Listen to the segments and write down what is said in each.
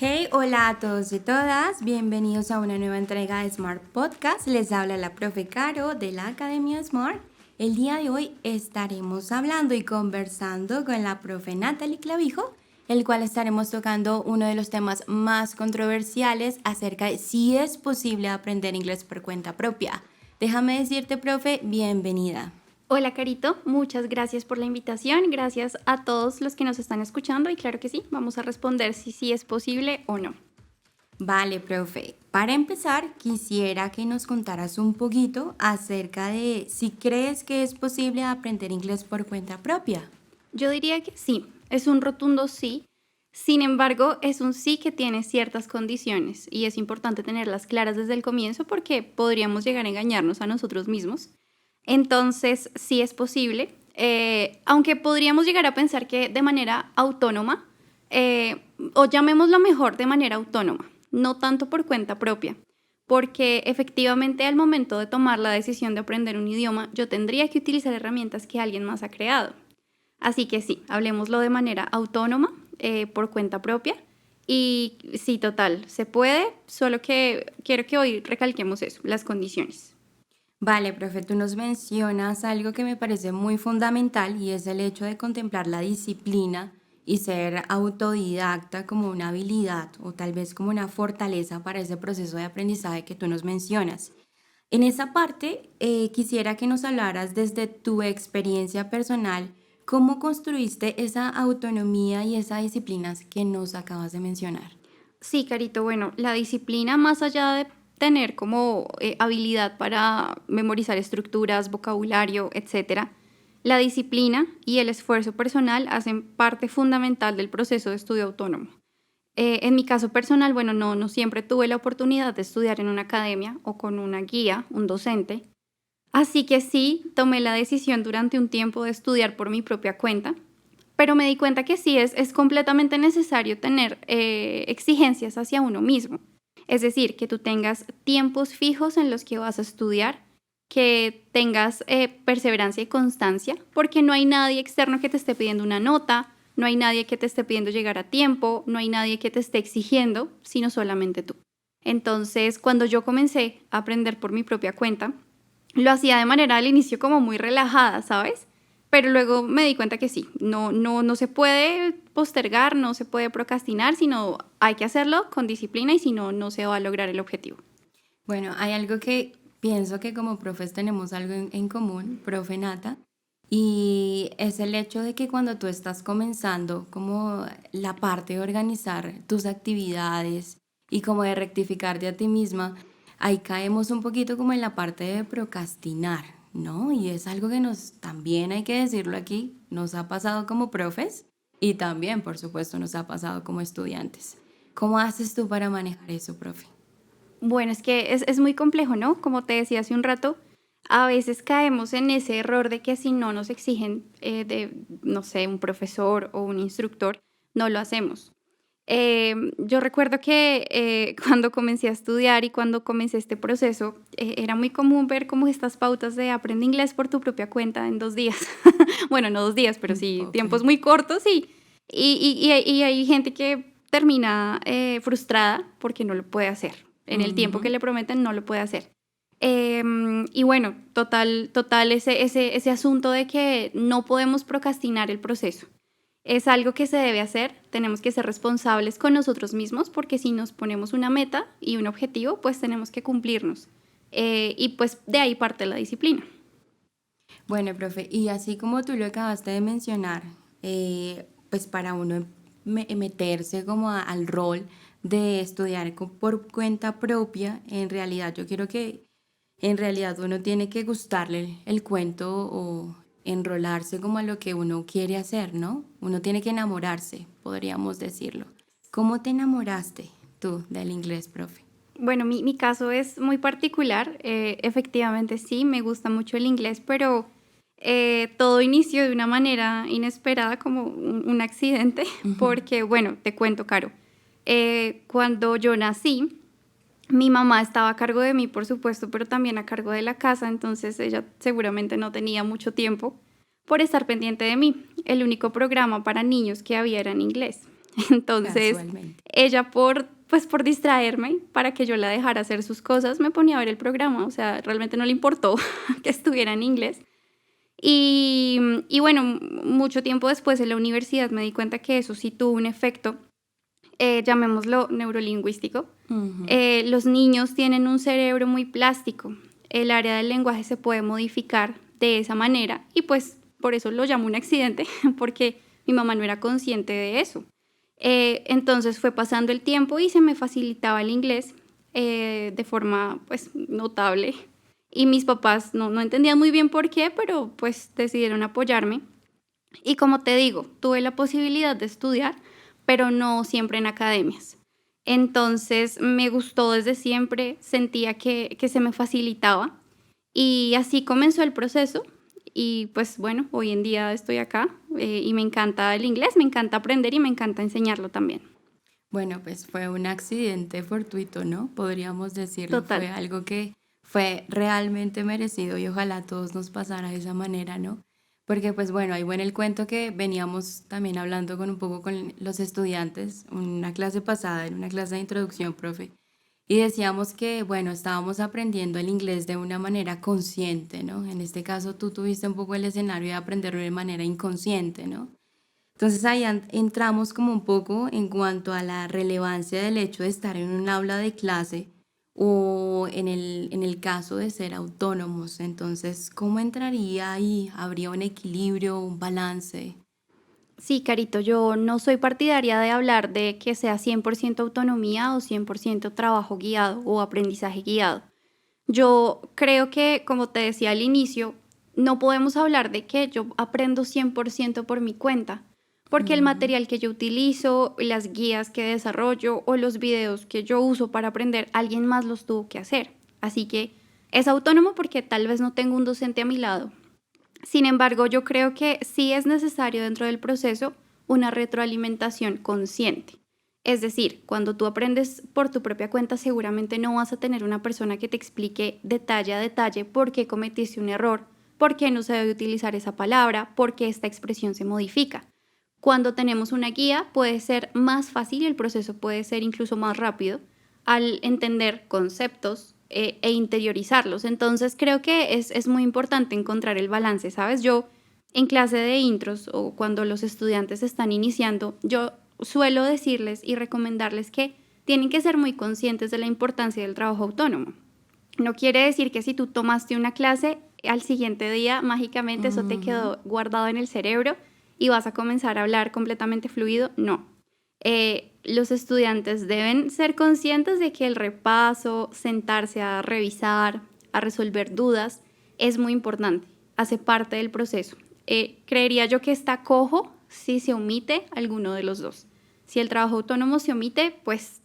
Hey, hola a todos y todas, bienvenidos a una nueva entrega de Smart Podcast. Les habla la profe Caro de la Academia Smart. El día de hoy estaremos hablando y conversando con la profe Natalie Clavijo, el cual estaremos tocando uno de los temas más controversiales acerca de si es posible aprender inglés por cuenta propia. Déjame decirte, profe, bienvenida. Hola Carito, muchas gracias por la invitación, gracias a todos los que nos están escuchando y claro que sí, vamos a responder si sí es posible o no. Vale, profe. Para empezar, quisiera que nos contaras un poquito acerca de si crees que es posible aprender inglés por cuenta propia. Yo diría que sí, es un rotundo sí, sin embargo es un sí que tiene ciertas condiciones y es importante tenerlas claras desde el comienzo porque podríamos llegar a engañarnos a nosotros mismos. Entonces sí es posible, aunque podríamos llegar a pensar que de manera autónoma, o llamémoslo mejor de manera autónoma, no tanto por cuenta propia, porque efectivamente al momento de tomar la decisión de aprender un idioma, yo tendría que utilizar herramientas que alguien más ha creado. Así que sí, hablemoslo de manera autónoma, por cuenta propia. Y sí, total, se puede, solo que quiero que hoy recalquemos eso, las condiciones. Vale, profe, tú nos mencionas algo que me parece muy fundamental y es el hecho de contemplar la disciplina y ser autodidacta como una habilidad o tal vez como una fortaleza para ese proceso de aprendizaje que tú nos mencionas. En esa parte, quisiera que nos hablaras desde tu experiencia personal, cómo construiste esa autonomía y esa disciplina que nos acabas de mencionar. Sí, Carito, bueno, la disciplina más allá de tener como habilidad para memorizar estructuras, vocabulario, etcétera, la disciplina y el esfuerzo personal hacen parte fundamental del proceso de estudio autónomo. En mi caso personal, bueno, no siempre tuve la oportunidad de estudiar en una academia o con una guía, un docente, así que sí tomé la decisión durante un tiempo de estudiar por mi propia cuenta, pero me di cuenta que sí es completamente necesario tener exigencias hacia uno mismo. Es decir, que tú tengas tiempos fijos en los que vas a estudiar, que tengas perseverancia y constancia, porque no hay nadie externo que te esté pidiendo una nota, no hay nadie que te esté pidiendo llegar a tiempo, no hay nadie que te esté exigiendo, sino solamente tú. Entonces, cuando yo comencé a aprender por mi propia cuenta, lo hacía de manera al inicio como muy relajada, ¿sabes? Pero luego me di cuenta que sí, no se puede postergar, no se puede procrastinar, sino hay que hacerlo con disciplina y si no, no se va a lograr el objetivo. Bueno, hay algo que pienso que como profes tenemos algo en común, profe Nata, y es el hecho de que cuando tú estás comenzando como la parte de organizar tus actividades y como de rectificarte a ti misma, ahí caemos un poquito como en la parte de procrastinar, ¿no? Y es algo que nos, también hay que decirlo aquí, nos ha pasado como profes y también, por supuesto, nos ha pasado como estudiantes. ¿Cómo haces tú para manejar eso, profe? Bueno, es que es muy complejo, ¿no? Como te decía hace un rato, a veces caemos en ese error de que si no nos exigen no sé, un profesor o un instructor, no lo hacemos. Yo recuerdo que cuando comencé a estudiar y cuando comencé este proceso, era muy común ver como estas pautas de aprende inglés por tu propia cuenta en 2 días. Bueno, no 2 días, pero sí Ok. tiempos muy cortos y hay gente que termina frustrada porque no lo puede hacer. En el tiempo que Ujú. le prometen no lo puede hacer. Y bueno, total ese asunto de que no podemos procrastinar el proceso. Es algo que se debe hacer, tenemos que ser responsables con nosotros mismos porque si nos ponemos una meta y un objetivo, pues tenemos que cumplirnos. Y pues de ahí parte la disciplina. Bueno, profe, y así como tú lo acabaste de mencionar, pues para uno meterse como al rol de estudiar por cuenta propia, en realidad yo quiero que en realidad uno tiene que gustarle el cuento o enrolarse como a lo que uno quiere hacer, ¿no? Uno tiene que enamorarse, podríamos decirlo. ¿Cómo te enamoraste tú del inglés, profe? Bueno, mi caso es muy particular. Efectivamente sí, me gusta mucho el inglés, pero todo inició de una manera inesperada, como un accidente, Ujú. porque bueno, te cuento, Caro. Cuando yo nací, mi mamá estaba a cargo de mí, por supuesto, pero también a cargo de la casa, entonces ella seguramente no tenía mucho tiempo por estar pendiente de mí. El único programa para niños que había era en inglés. Entonces, Casualmente. ella por distraerme, para que yo la dejara hacer sus cosas, me ponía a ver el programa. O sea, realmente no le importó que estuviera en inglés. Y bueno, mucho tiempo después en la universidad me di cuenta que eso sí tuvo un efecto, llamémoslo neurolingüístico. Ujú. Los niños tienen un cerebro muy plástico. El área del lenguaje se puede modificar de esa manera y pues por eso lo llamo un accidente, porque mi mamá no era consciente de eso. Entonces fue pasando el tiempo y se me facilitaba el inglés de forma pues notable. Y mis papás no entendían muy bien por qué, pero pues decidieron apoyarme. Y como te digo, tuve la posibilidad de estudiar, pero no siempre en academias. Entonces me gustó desde siempre, sentía que se me facilitaba y así comenzó el proceso. Y pues bueno, hoy en día estoy acá y me encanta el inglés, me encanta aprender y me encanta enseñarlo también. Bueno, pues fue un accidente fortuito, ¿no? Podríamos decirlo. Total. Fue algo que fue realmente merecido y ojalá a todos nos pasara de esa manera, ¿no? Porque pues bueno, ahí bueno el cuento que veníamos también hablando con un poco con los estudiantes, una clase pasada, en una clase de introducción, profe, y decíamos que, bueno, estábamos aprendiendo el inglés de una manera consciente, ¿no? En este caso tú tuviste un poco el escenario de aprenderlo de manera inconsciente, ¿no? Entonces ahí entramos como un poco en cuanto a la relevancia del hecho de estar en un aula de clase o en el caso de ser autónomos. Entonces, ¿cómo entraría ahí? ¿Habría un equilibrio, un balance? Sí, Carito, yo no soy partidaria de hablar de que sea 100% autonomía o 100% trabajo guiado o aprendizaje guiado. Yo creo que, como te decía al inicio, no podemos hablar de que yo aprendo 100% por mi cuenta, porque el Ujú. material que yo utilizo, las guías que desarrollo o los videos que yo uso para aprender, alguien más los tuvo que hacer. Así que es autónomo porque tal vez no tengo un docente a mi lado. Sin embargo, yo creo que sí es necesario dentro del proceso una retroalimentación consciente. Es decir, cuando tú aprendes por tu propia cuenta, seguramente no vas a tener una persona que te explique detalle a detalle por qué cometiste un error, por qué no se debe utilizar esa palabra, por qué esta expresión se modifica. Cuando tenemos una guía puede ser más fácil y el proceso puede ser incluso más rápido al entender conceptos e interiorizarlos. Entonces creo que es muy importante encontrar el balance, ¿sabes? Yo en clase de intros o cuando los estudiantes están iniciando, yo suelo decirles y recomendarles que tienen que ser muy conscientes de la importancia del trabajo autónomo. No quiere decir que si tú tomaste una clase, al siguiente día mágicamente eso te Ujú. quedó guardado en el cerebro y vas a comenzar a hablar completamente fluido. No. Los estudiantes deben ser conscientes de que el repaso, sentarse a revisar, a resolver dudas, es muy importante, hace parte del proceso. Creería yo que está cojo si se omite alguno de los dos. Si el trabajo autónomo se omite, pues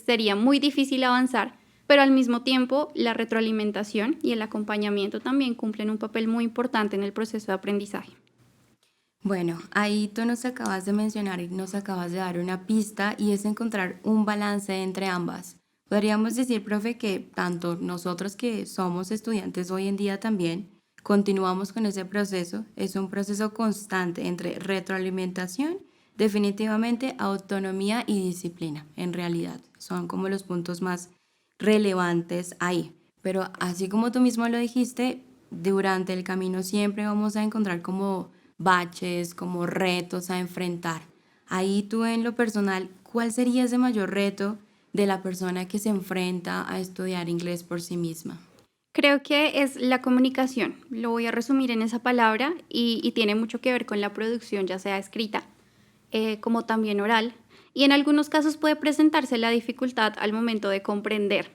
sería muy difícil avanzar, pero al mismo tiempo la retroalimentación y el acompañamiento también cumplen un papel muy importante en el proceso de aprendizaje. Bueno, ahí tú nos acabas de mencionar y nos acabas de dar una pista y es encontrar un balance entre ambas. Podríamos decir, profe, que tanto nosotros que somos estudiantes hoy en día también continuamos con ese proceso. Es un proceso constante entre retroalimentación, definitivamente autonomía y disciplina. En realidad, son como los puntos más relevantes ahí. Pero así como tú mismo lo dijiste, durante el camino siempre vamos a encontrar como baches, como retos a enfrentar. Ahí tú en lo personal, ¿cuál sería ese mayor reto de la persona que se enfrenta a estudiar inglés por sí misma? Creo que es la comunicación. Lo voy a resumir en esa palabra y tiene mucho que ver con la producción, ya sea escrita como también oral. Y en algunos casos puede presentarse la dificultad al momento de comprender.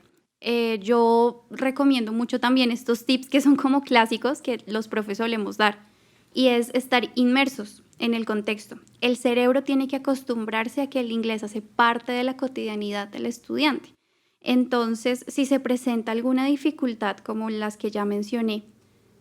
Yo recomiendo mucho también estos tips que son como clásicos que los profes solemos dar y es estar inmersos en el contexto. El cerebro tiene que acostumbrarse a que el inglés hace parte de la cotidianidad del estudiante. Entonces, si se presenta alguna dificultad como las que ya mencioné,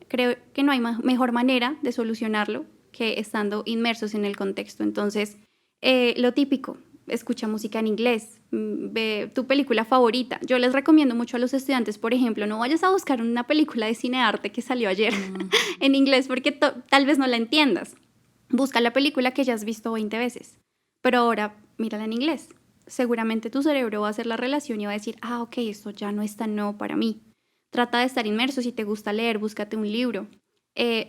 creo que no hay mejor manera de solucionarlo que estando inmersos en el contexto. Entonces, lo típico, escucha música en inglés, ve tu película favorita. Yo les recomiendo mucho a los estudiantes, por ejemplo, no vayas a buscar una película de cine arte que salió ayer Ujú. en inglés porque tal vez no la entiendas. Busca la película que ya has visto 20 veces, pero ahora mírala en inglés. Seguramente tu cerebro va a hacer la relación y va a decir, ok, esto ya no es tan nuevo para mí. Trata de estar inmerso, si te gusta leer, búscate un libro.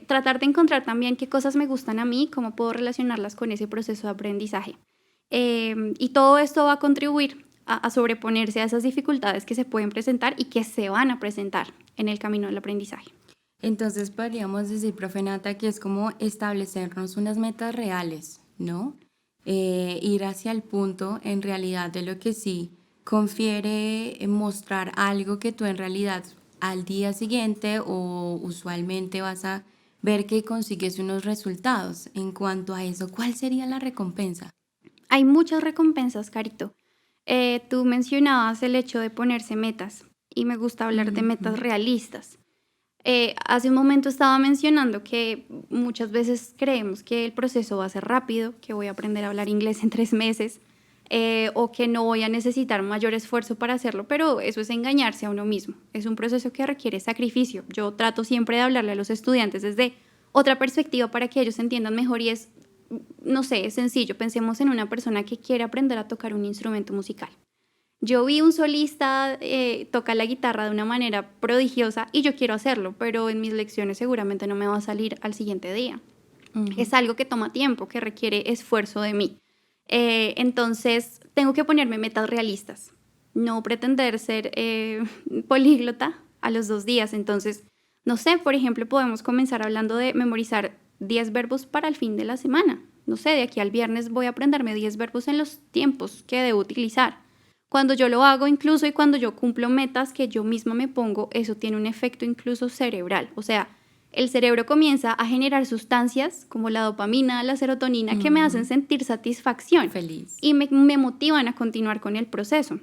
Tratar de encontrar también qué cosas me gustan a mí, cómo puedo relacionarlas con ese proceso de aprendizaje. Y todo esto va a contribuir a sobreponerse a esas dificultades que se pueden presentar y que se van a presentar en el camino del aprendizaje. Entonces podríamos decir, profe Nata, que es como establecernos unas metas reales, ¿no? Ir hacia el punto en realidad de lo que sí confiere mostrar algo que tú en realidad al día siguiente o usualmente vas a ver que consigues unos resultados. En cuanto a eso, ¿cuál sería la recompensa? Hay muchas recompensas, Carito. Tú mencionabas el hecho de ponerse metas y me gusta hablar de metas Ujú. realistas. Hace un momento estaba mencionando que muchas veces creemos que el proceso va a ser rápido, que voy a aprender a hablar inglés en 3 meses o que no voy a necesitar mayor esfuerzo para hacerlo, pero eso es engañarse a uno mismo. Es un proceso que requiere sacrificio. Yo trato siempre de hablarle a los estudiantes desde otra perspectiva para que ellos entiendan mejor y es, no sé, es sencillo. Pensemos en una persona que quiere aprender a tocar un instrumento musical. Yo vi un solista tocar la guitarra de una manera prodigiosa y yo quiero hacerlo, pero en mis lecciones seguramente no me va a salir al siguiente día. Ujú. Es algo que toma tiempo, que requiere esfuerzo de mí. Entonces, tengo que ponerme metas realistas, no pretender ser políglota a los 2 días. Entonces, no sé, por ejemplo, podemos comenzar hablando de memorizar 10 verbos para el fin de la semana. No sé, de aquí al viernes voy a aprenderme 10 verbos en los tiempos que debo utilizar. Cuando yo lo hago incluso y cuando yo cumplo metas que yo misma me pongo, eso tiene un efecto incluso cerebral. O sea, el cerebro comienza a generar sustancias como la dopamina, la serotonina, que me hacen Ujú. sentir satisfacción Feliz. y me motivan a continuar con el proceso.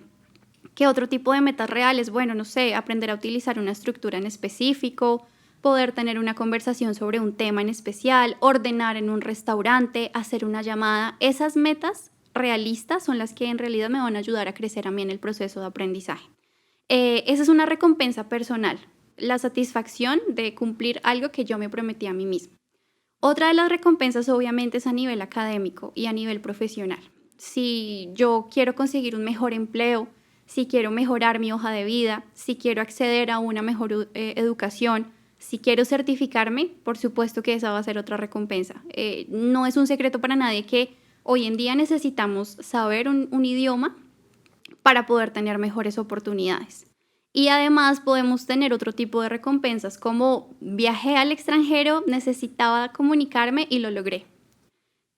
¿Qué otro tipo de metas reales? Bueno, no sé, aprender a utilizar una estructura en específico, poder tener una conversación sobre un tema en especial, ordenar en un restaurante, hacer una llamada. Esas metas realistas son las que en realidad me van a ayudar a crecer a mí en el proceso de aprendizaje. Esa es una recompensa personal, la satisfacción de cumplir algo que yo me prometí a mí misma. Otra de las recompensas obviamente es a nivel académico y a nivel profesional. Si yo quiero conseguir un mejor empleo, si quiero mejorar mi hoja de vida, si quiero acceder a una mejor educación, si quiero certificarme, por supuesto que esa va a ser otra recompensa. No es un secreto para nadie que hoy en día necesitamos saber un idioma para poder tener mejores oportunidades. Y además podemos tener otro tipo de recompensas, como viajé al extranjero, necesitaba comunicarme y lo logré.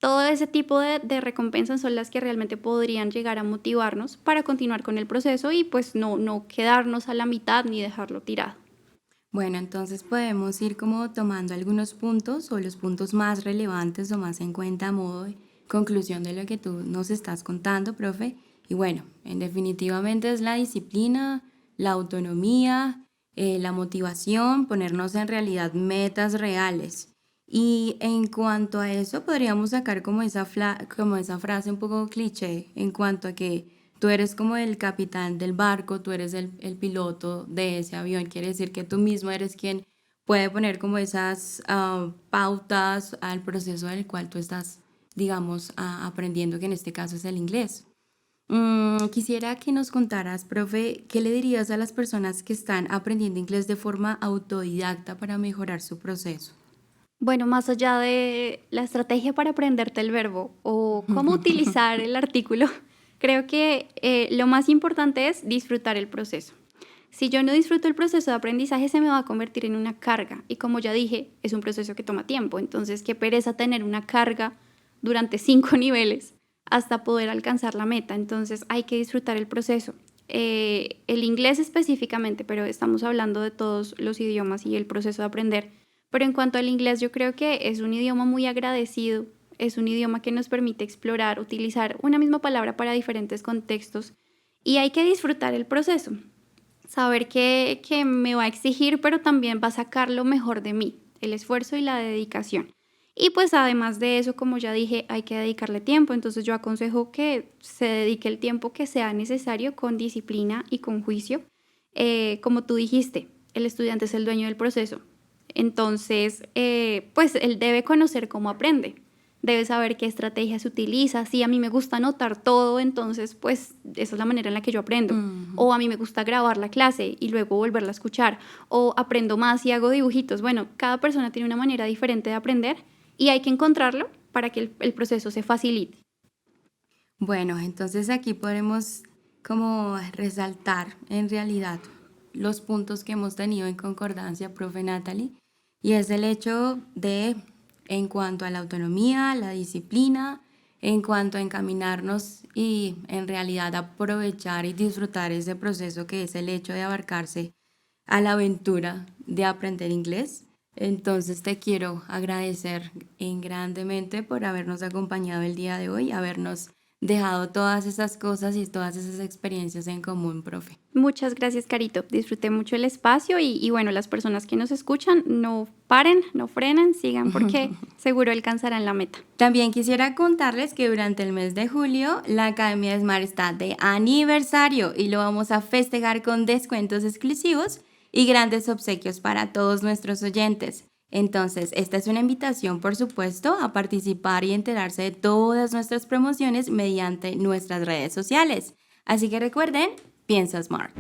Todo ese tipo de recompensas son las que realmente podrían llegar a motivarnos para continuar con el proceso y pues no quedarnos a la mitad ni dejarlo tirado. Bueno, entonces podemos ir como tomando algunos puntos o los puntos más relevantes o más en cuenta a modo de conclusión de lo que tú nos estás contando, profe. Y bueno, en definitivamente es la disciplina, la autonomía, la motivación, ponernos en realidad metas reales. Y en cuanto a eso, podríamos sacar como como esa frase un poco cliché en cuanto a que tú eres como el capitán del barco, tú eres el piloto de ese avión. Quiere decir que tú mismo eres quien puede poner como esas pautas al proceso del cual tú estás, digamos, aprendiendo, que en este caso es el inglés. Quisiera que nos contaras, profe, ¿qué le dirías a las personas que están aprendiendo inglés de forma autodidacta para mejorar su proceso? Bueno, más allá de la estrategia para aprenderte el verbo o cómo utilizar el artículo, creo que lo más importante es disfrutar el proceso. Si yo no disfruto el proceso de aprendizaje, se me va a convertir en una carga. Y como ya dije, es un proceso que toma tiempo. Entonces, qué pereza tener una carga durante 5 niveles hasta poder alcanzar la meta. Entonces, hay que disfrutar el proceso. El inglés específicamente, pero estamos hablando de todos los idiomas y el proceso de aprender. Pero en cuanto al inglés, yo creo que es un idioma muy agradecido. Es un idioma que nos permite explorar, utilizar una misma palabra para diferentes contextos. Y hay que disfrutar el proceso, saber que me va a exigir, pero también va a sacar lo mejor de mí, el esfuerzo y la dedicación. Y pues además de eso, como ya dije, hay que dedicarle tiempo, entonces yo aconsejo que se dedique el tiempo que sea necesario con disciplina y con juicio. Como tú dijiste, el estudiante es el dueño del proceso, entonces pues él debe conocer cómo aprende, debes saber qué estrategia se utiliza. Si a mí me gusta anotar todo, entonces pues esa es la manera en la que yo aprendo. O a mí me gusta grabar la clase y luego volverla a escuchar. O aprendo más y hago dibujitos. Bueno, cada persona tiene una manera diferente de aprender y hay que encontrarlo para que el proceso se facilite. Bueno, entonces aquí podemos como resaltar en realidad los puntos que hemos tenido en concordancia, profe Natalie, y es el hecho de, en cuanto a la autonomía, la disciplina, en cuanto a encaminarnos y en realidad aprovechar y disfrutar ese proceso que es el hecho de abarcarse a la aventura de aprender inglés. Entonces te quiero agradecer grandemente por habernos acompañado el día de hoy, habernos dejado todas esas cosas y todas esas experiencias en común, profe. Muchas gracias, Carito. Disfruté mucho el espacio y bueno, las personas que nos escuchan, no paren, no frenen, sigan porque seguro alcanzarán la meta. También quisiera contarles que durante el mes de julio la Academia de Smart está de aniversario y lo vamos a festejar con descuentos exclusivos y grandes obsequios para todos nuestros oyentes. Entonces, esta es una invitación, por supuesto, a participar y enterarse de todas nuestras promociones mediante nuestras redes sociales. Así que recuerden, piensa Smart.